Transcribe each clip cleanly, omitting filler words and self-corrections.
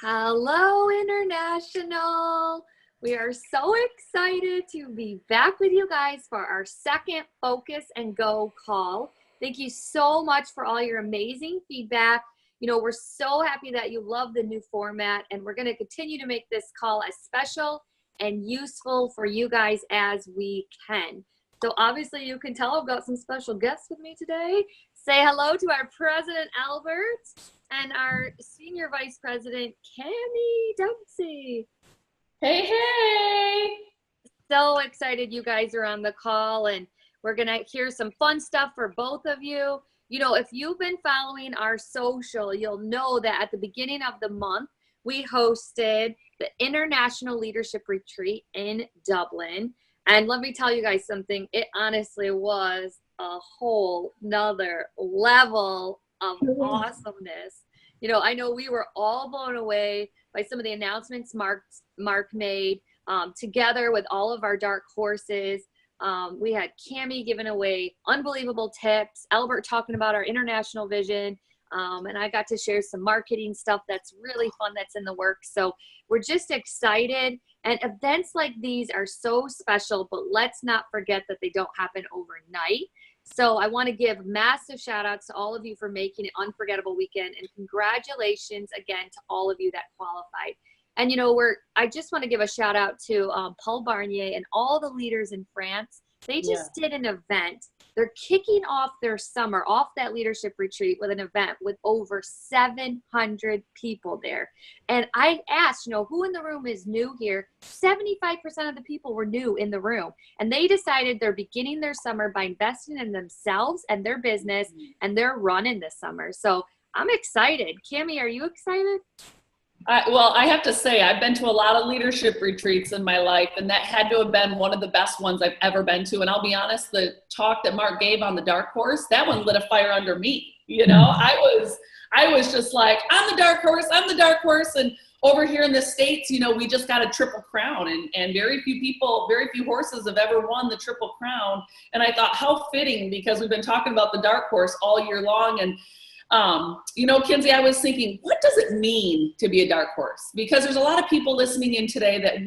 Hello, International. We are so excited to be back with you guys for our second Focus and Go call. Thank you so much for all your amazing feedback. You know, we're so happy that you love the new format, and we're going to continue to make this call as special and useful for you guys as we can. So obviously you can tell I've got some special guests with me today. Say hello to our President Albert and our Senior Vice President Cammie Dempsey. Hey, hey! So excited you guys are on the call, and we're gonna hear some fun stuff for both of you. You know, if you've been following our social, you'll know that at the beginning of the month, we hosted the International Leadership Retreat in Dublin. And let me tell you guys something, it honestly was a whole nother level of awesomeness. You know, I know we were all blown away by some of the announcements Mark made together with all of our dark horses. We had Cammie giving away unbelievable tips, Albert talking about our international vision, and I got to share some marketing stuff that's really fun that's in the works. So we're just excited. And events like these are so special, but let's not forget that they don't happen overnight. So I want to give massive shout outs to all of you for making it an unforgettable weekend, and congratulations again to all of you that qualified. And you know, I just want to give a shout out to Paul Barnier and all the leaders in France. They just did an event. They're kicking off their summer, off that leadership retreat with an event with over 700 people there. And I asked, you know, who in the room is new here? 75% of the people were new in the room. And they decided they're beginning their summer by investing in themselves and their business, and they're running this summer. So I'm excited. Cammie, are you excited? Well, I have to say, I've been to a lot of leadership retreats in my life, and that had to have been one of the best ones I've ever been to. And I'll be honest, the talk that Mark gave on the dark horse, that one lit a fire under me. You know, I was just like, I'm the dark horse, I'm the dark horse. And over here in the States, you know, we just got a triple crown, and very few horses have ever won the triple crown. And I thought, how fitting, because we've been talking about the dark horse all year long. And you know, Kinsey, I was thinking, what does it mean to be a dark horse? Because there's a lot of people listening in today that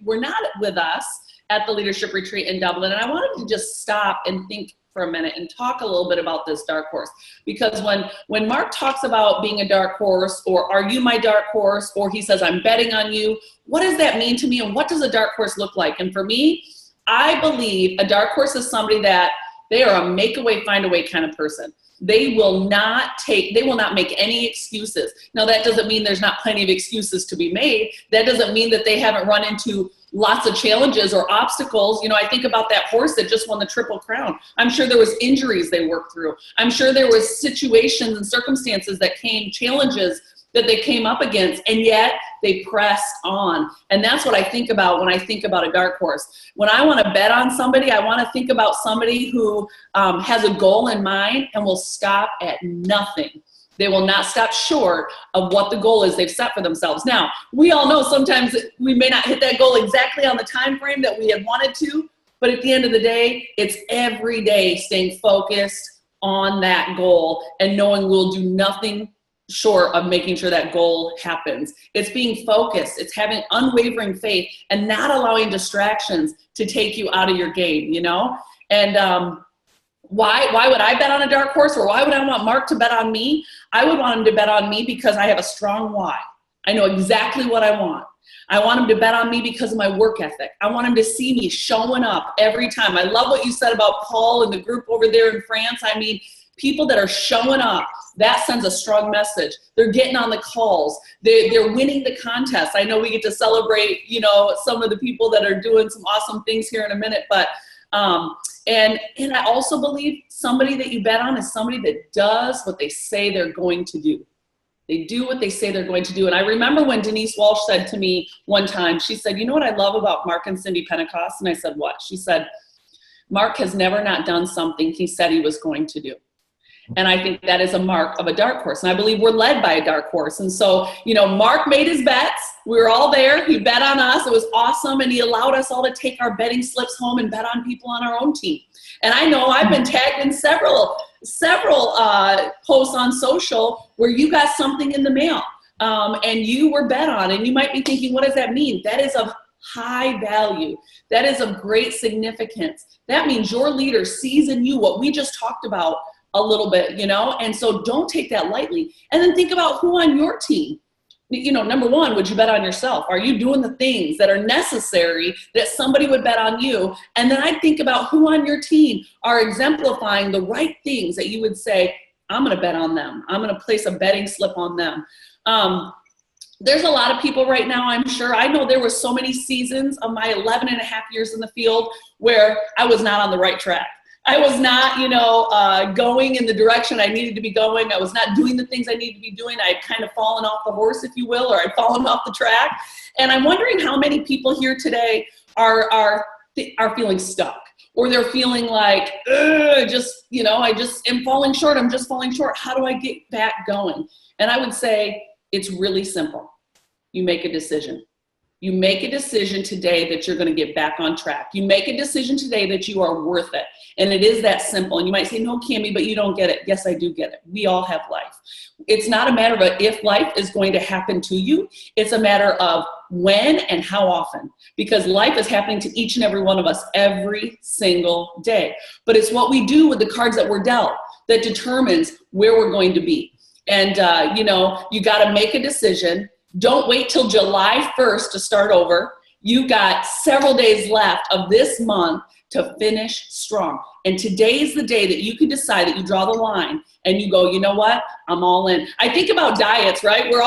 we're not with us at the leadership retreat in Dublin. And I wanted to just stop and think for a minute and talk a little bit about this dark horse. Because when Mark talks about being a dark horse, or are you my dark horse, or he says, I'm betting on you, what does that mean to me? And what does a dark horse look like? And for me, I believe a dark horse is somebody that they are a make a way, find a way kind of person. They will not make any excuses. Now, that doesn't mean there's not plenty of excuses to be made. That doesn't mean that they haven't run into lots of challenges or obstacles. You know, I think about that horse that just won the Triple Crown. I'm sure there was injuries they worked through. I'm sure there was situations and circumstances that came, challenges that they came up against, and yet they pressed on. And that's what I think about when I think about a dark horse. When I want to bet on somebody, I want to think about somebody who has a goal in mind and will stop at nothing. They will not stop short of what the goal is they've set for themselves. Now, we all know sometimes we may not hit that goal exactly on the time frame that we had wanted to, but at the end of the day, it's every day staying focused on that goal and knowing we'll do nothing short of making sure that goal happens. It's being focused. It's having unwavering faith and not allowing distractions to take you out of your game, you know? And why would I bet on a dark horse, or why would I want Mark to bet on me? I would want him to bet on me because I have a strong why. I know exactly what I want. I want him to bet on me because of my work ethic. I want him to see me showing up every time. I love what you said about Paul and the group over there in France. I mean, people that are showing up, that sends a strong message. They're getting on the calls. They're winning the contest. I know we get to celebrate, you know, some of the people that are doing some awesome things here in a minute, but and I also believe somebody that you bet on is somebody that does what they say they're going to do. They do what they say they're going to do. And I remember when Denise Walsh said to me one time, she said, you know what I love about Mark and Cindy Pentecost? And I said, what? She said, Mark has never not done something he said he was going to do. And I think that is a mark of a dark horse. And I believe we're led by a dark horse. And so, you know, Mark made his bets. We were all there. He bet on us. It was awesome. And he allowed us all to take our betting slips home and bet on people on our own team. And I know I've been tagged in several posts on social where you got something in the mail. and you were bet on, and you might be thinking, what does that mean? That is of high value. That is of great significance. That means your leader sees in you what we just talked about a little bit, and so don't take that lightly. And then think about who on your team. Number one, would you bet on yourself? Are you doing the things that are necessary that somebody would bet on you? And then I'd think about who on your team are exemplifying the right things that you would say, I'm going to bet on them. I'm going to place a betting slip on them. There's a lot of people right now, I'm sure. I know there were so many seasons of my 11 and a half years in the field where I was not on the right track. I was not, going in the direction I needed to be going. I was not doing the things I needed to be doing. I had kind of fallen off the horse, if you will, or I'd fallen off the track. And I'm wondering how many people here today are feeling stuck, or they're feeling like, I just am falling short. I'm just falling short. How do I get back going? And I would say it's really simple. You make a decision. You make a decision today that you're going to get back on track. You make a decision today that you are worth it. And it is that simple. And you might say, no, Cami, but you don't get it. Yes, I do get it. We all have life. It's not a matter of if life is going to happen to you. It's a matter of when and how often. Because life is happening to each and every one of us every single day. But it's what we do with the cards that we're dealt that determines where we're going to be. And, you got to make a decision. Don't wait till July 1st to start over. You got several days left of this month to finish strong. And today is the day that you can decide that you draw the line and you go, you know what? I'm all in. I think about diets, right? You've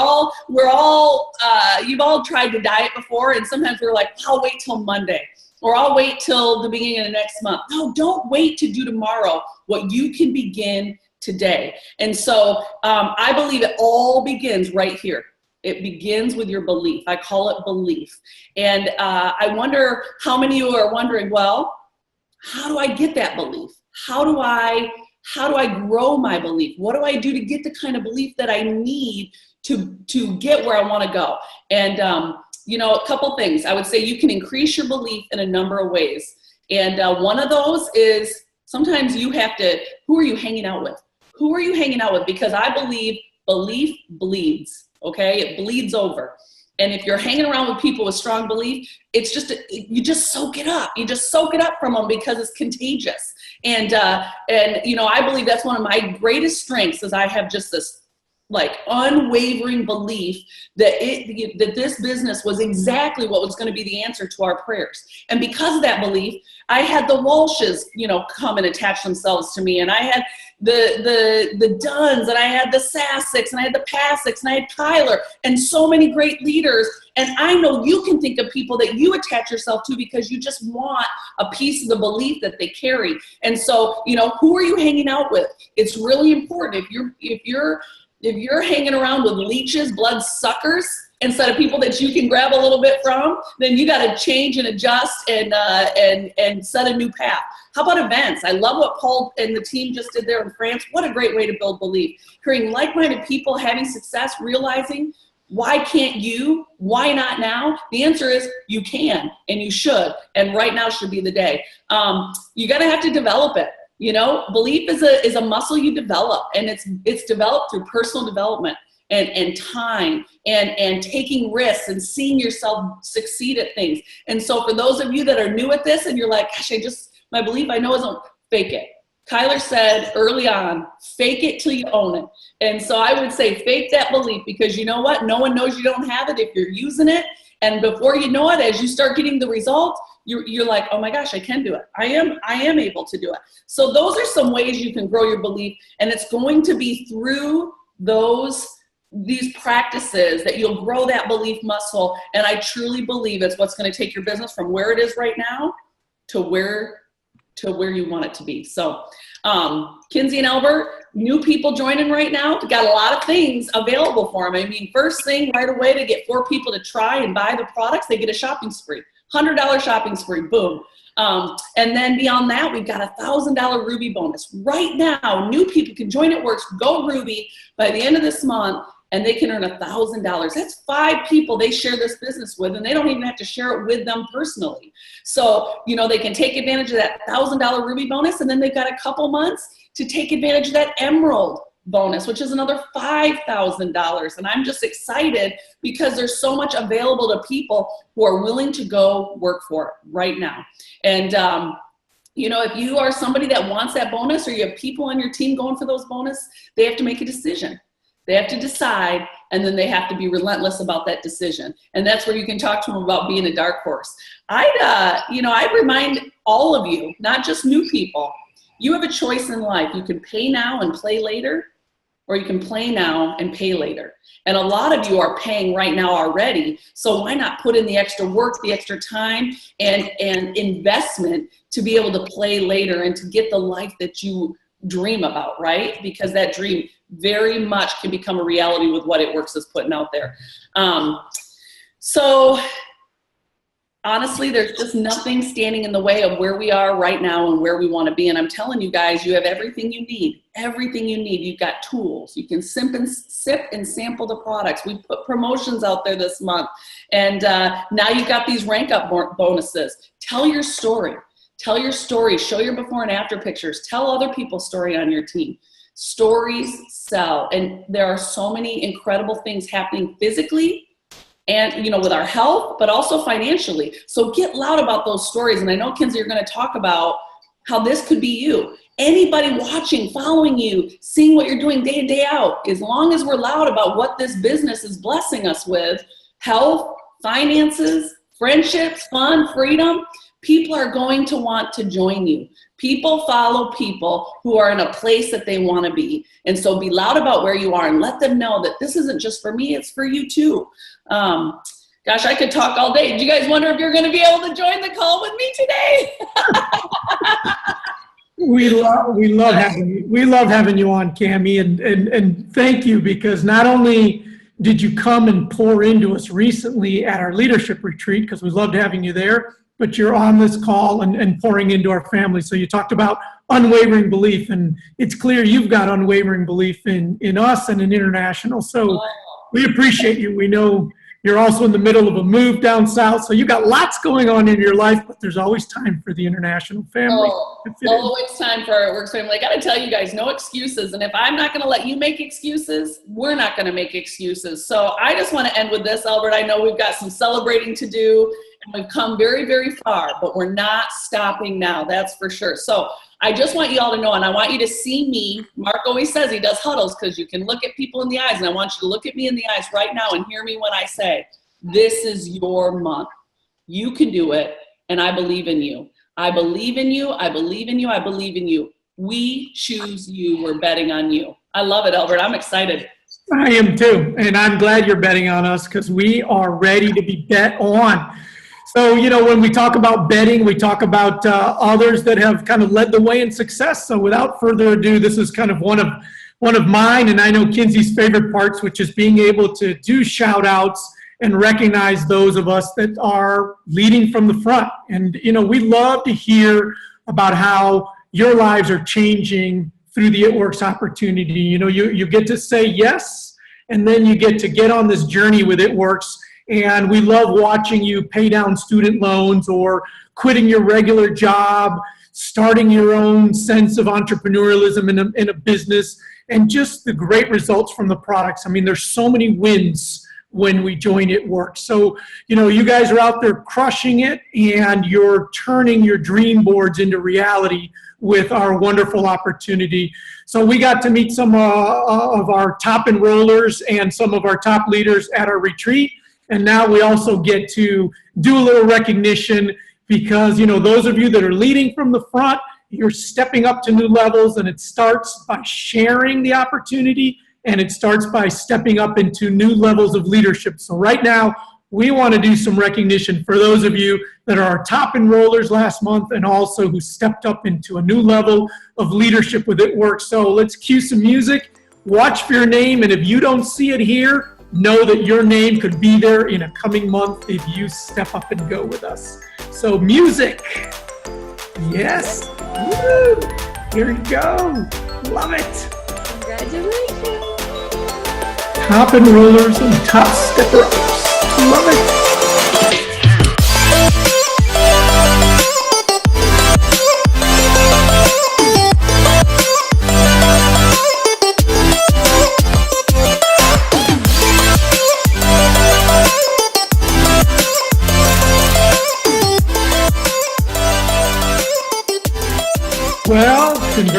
all tried to diet before, and sometimes we're like, I'll wait till Monday, or I'll wait till the beginning of the next month. No, don't wait to do tomorrow what you can begin today. And so I believe it all begins right here. It begins with your belief. I call it belief. And I wonder how many of you are wondering, well, how do I get that belief? How do I grow my belief? What do I do to get the kind of belief that I need to get where I want to go? And, a couple things. I would say you can increase your belief in a number of ways. And one of those is sometimes you have to, who are you hanging out with? Who are you hanging out with? Because I believe belief bleeds. Okay, it bleeds over. And if you're hanging around with people with strong belief, you just soak it up. You just soak it up from them because it's contagious. And I believe that's one of my greatest strengths is I have just this like unwavering belief that this business was exactly what was going to be the answer to our prayers. And because of that belief, I had the Walshes, come and attach themselves to me. And I had the Dunns, and I had the Sassics, and I had the Passics, and I had Kyler, and so many great leaders. And I know you can think of people that you attach yourself to because you just want a piece of the belief that they carry. And so, who are you hanging out with? It's really important. If you're hanging around with leeches, blood suckers, instead of people that you can grab a little bit from, then you got to change and adjust and set a new path. How about events? I love what Paul and the team just did there in France. What a great way to build belief. Hearing like-minded people having success, realizing, why can't you? Why not now? The answer is you can and you should. And right now should be the day. You got to have to develop it. Belief is a muscle you develop, and it's developed through personal development and time and taking risks and seeing yourself succeed at things. And so for those of you that are new at this and you're like, gosh, my belief I know isn't, fake it. Kyler said early on, fake it till you own it. And so I would say fake that belief, because you know what? No one knows you don't have it if you're using it. And before you know it, as you start getting the result, you're like, oh my gosh, I can do it. I am able to do it. So those are some ways you can grow your belief, and it's going to be through these practices that you'll grow that belief muscle. And I truly believe it's what's going to take your business from where it is right now to where you want it to be. So Kinsey and Albert, new people joining right now, got a lot of things available for them. I mean, first thing right away, to get 4 people to try and buy the products, they get a shopping spree. $100 shopping spree, boom. And then beyond that, we've got a $1,000 Ruby bonus. Right now, new people can join It Works, go Ruby by the end of this month, and they can earn $1,000. That's 5 people they share this business with, and they don't even have to share it with them personally. So, they can take advantage of that $1,000 Ruby bonus, and then they've got a couple months to take advantage of that Emerald bonus, which is another $5,000. And I'm just excited because there's so much available to people who are willing to go work for it right now. And, you know, if you are somebody that wants that bonus, or you have people on your team going for those bonus, they have to make a decision. They have to decide, and then they have to be relentless about that decision. And that's where you can talk to them about being a dark horse. I'd remind all of you, not just new people, you have a choice in life. You can pay now and play later, or you can play now and pay later. And a lot of you are paying right now already. So why not put in the extra work, the extra time and investment to be able to play later and to get the life that you dream about, right? Because that dream very much can become a reality with what It Works is putting out there. So honestly, there's just nothing standing in the way of where we are right now and where we want to be. And I'm telling you guys, you have everything you need. Everything you need. You've got tools. You can sip and sample the products. We put promotions out there this month. And now you've got these rank up bonuses. Tell your story. Tell your story. Show your before and after pictures. Tell other people's story on your team. Stories sell. And there are so many incredible things happening physically and, you know, with our health, but also financially. So get loud about those stories. And I know, Kinsey, you're going to talk about how this could be you. Anybody watching, following you, seeing what you're doing day in, day out, as long as we're loud about what this business is blessing us with, health, finances, friendships, fun, freedom, people are going to want to join you. People follow people who are in a place that they want to be. And so be loud about where you are and let them know that this isn't just for me, it's for you too. Gosh, I could talk all day. Do you guys wonder if you're going to be able to join the call with me today? We love having you on, Cammie, and thank you, because not only did you come and pour into us recently at our leadership retreat, because we loved having you there, but you're on this call and pouring into our family. So you talked about unwavering belief, and it's clear you've got unwavering belief in us and in International. So we appreciate you. We know you're also in the middle of a move down south, so you've got lots going on in your life, but there's always time for the International family. Always time for our Works family. I got to tell you guys, no excuses. And if I'm not going to let you make excuses, we're not going to make excuses. So I just want to end with this, Albert. I know we've got some celebrating to do, and we've come very, very far, but we're not stopping now. That's for sure. So I just want you all to know, and I want you to see me. Mark always says he does huddles because you can look at people in the eyes, and I want you to look at me in the eyes right now and hear me when I say, this is your month. You can do it, and I believe in you. I believe in you. I believe in you. I believe in you. We choose you. We're betting on you. I love it, Albert. I'm excited. I am too, and I'm glad you're betting on us because we are ready to be bet on. So, you know, when we talk about betting, we talk about others that have kind of led the way in success. So without further ado, this is kind of one of mine, and I know Kinsey's favorite parts, which is being able to do shout outs and recognize those of us that are leading from the front. And, you know, we love to hear about how your lives are changing through the It Works opportunity. You know, you get to say yes, and then you get on this journey with It Works. And we love watching you pay down student loans or quitting your regular job, starting your own sense of entrepreneurialism in a business, and just the great results from the products. I mean, there's so many wins when we join It Works. So, you know, you guys are out there crushing it, and you're turning your dream boards into reality with our wonderful opportunity. So we got to meet some of our top enrollers and some of our top leaders at our retreat. And now we also get to do a little recognition because, you know, those of you that are leading from the front, you're stepping up to new levels, and it starts by sharing the opportunity, and it starts by stepping up into new levels of leadership. So right now, we want to do some recognition for those of you that are our top enrollers last month and also who stepped up into a new level of leadership with It Works. So let's cue some music, watch for your name, and if you don't see it here, know that your name could be there in a coming month if you step up and go with us. So music. Yes. Woo. Here we go. Love it. Congratulations. Top enrollers and top stepper-ups. Love it.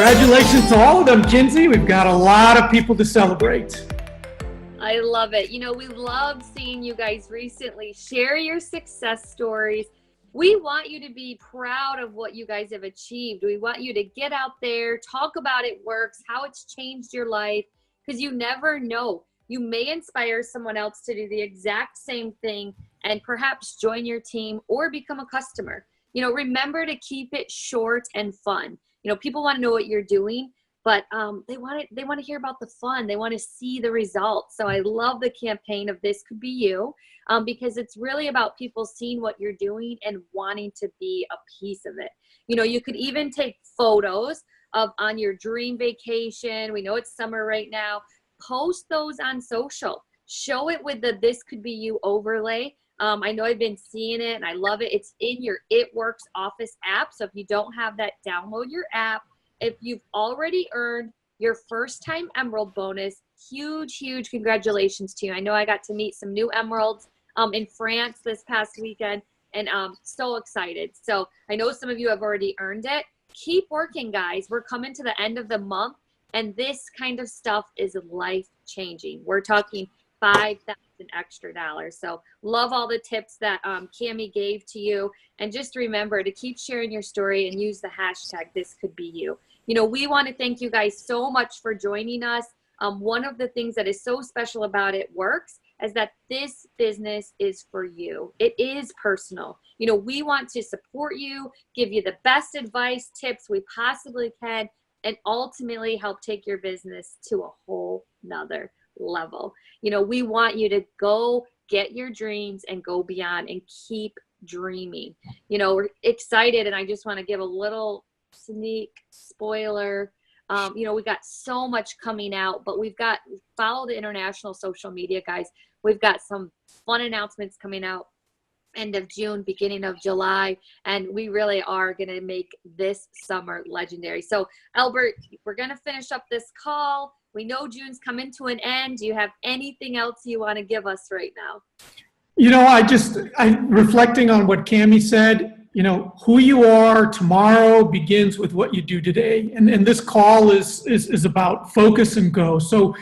Congratulations to all of them, Kinsey. We've got a lot of people to celebrate. I love it. You know, we love seeing you guys recently share your success stories. We want you to be proud of what you guys have achieved. We want you to get out there, talk about it works, how it's changed your life, because you never know. You may inspire someone else to do the exact same thing and perhaps join your team or become a customer. You know, remember to keep it short and fun. You know, people want to know what you're doing, but they want to hear about the fun. They want to see the results. So I love the campaign of This Could Be You, because it's really about people seeing what you're doing and wanting to be a piece of it. You know, you could even take photos of on your dream vacation. We know it's summer right now. Post those on social. Show it with the This Could Be You overlay. I know I've been seeing it and I love it. It's in your It Works Office app. So if you don't have that, download your app. If you've already earned your first time Emerald bonus, huge congratulations to you. I know I got to meet some new Emeralds in France this past weekend, and so excited. So I know some of you have already earned it. Keep working, guys. We're coming to the end of the month, and this kind of stuff is life-changing. We're talking $5,000 extra dollars. So love all the tips that Cami gave to you. And just remember to keep sharing your story and use the hashtag This Could Be You. You know, we want to thank you guys so much for joining us. One of the things that is so special about It Works is that this business is for you. It is personal. You know, we want to support you, give you the best advice, tips we possibly can, and ultimately help take your business to a whole nother level. You know, we want you to go get your dreams and go beyond and keep dreaming. You know, we're excited, and I just want to give a little sneak spoiler. You know, we got so much coming out, but follow the international social media, guys. We've got some fun announcements coming out end of June, beginning of July, and we really are going to make this summer legendary. So Albert, we're going to finish up this call. We know June's coming to an end. Do you have anything else you want to give us right now? You know, I'm reflecting on what Cami said. You know, who you are tomorrow begins with what you do today. And this call is about focus and go. So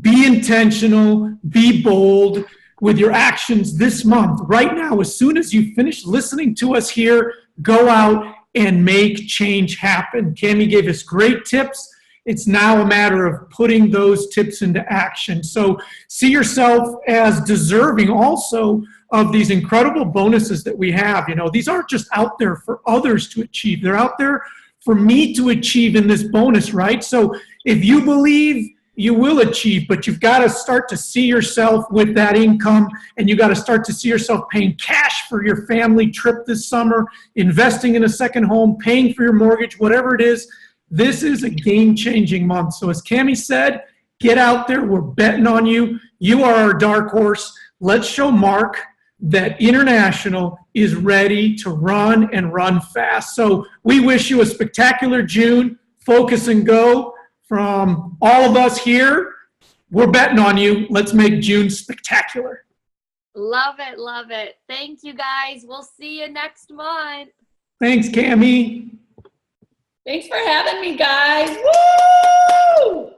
be intentional, be bold with your actions this month. Right now, as soon as you finish listening to us here, go out and make change happen. Cami gave us great tips. It's now a matter of putting those tips into action. So see yourself as deserving also of these incredible bonuses that we have. You know, these aren't just out there for others to achieve. They're out there for me to achieve in this bonus, right? So if you believe, you will achieve, but you've got to start to see yourself with that income, and you got to start to see yourself paying cash for your family trip this summer, investing in a second home, paying for your mortgage, whatever it is. This is a game-changing month. So as Cami said, get out there. We're betting on you. You are our dark horse. Let's show Mark that International is ready to run and run fast. So we wish you a spectacular June. Focus and go. From all of us here, we're betting on you. Let's make June spectacular. Love it. Love it. Thank you, guys. We'll see you next month. Thanks, Cami. Thanks for having me, guys. Woo!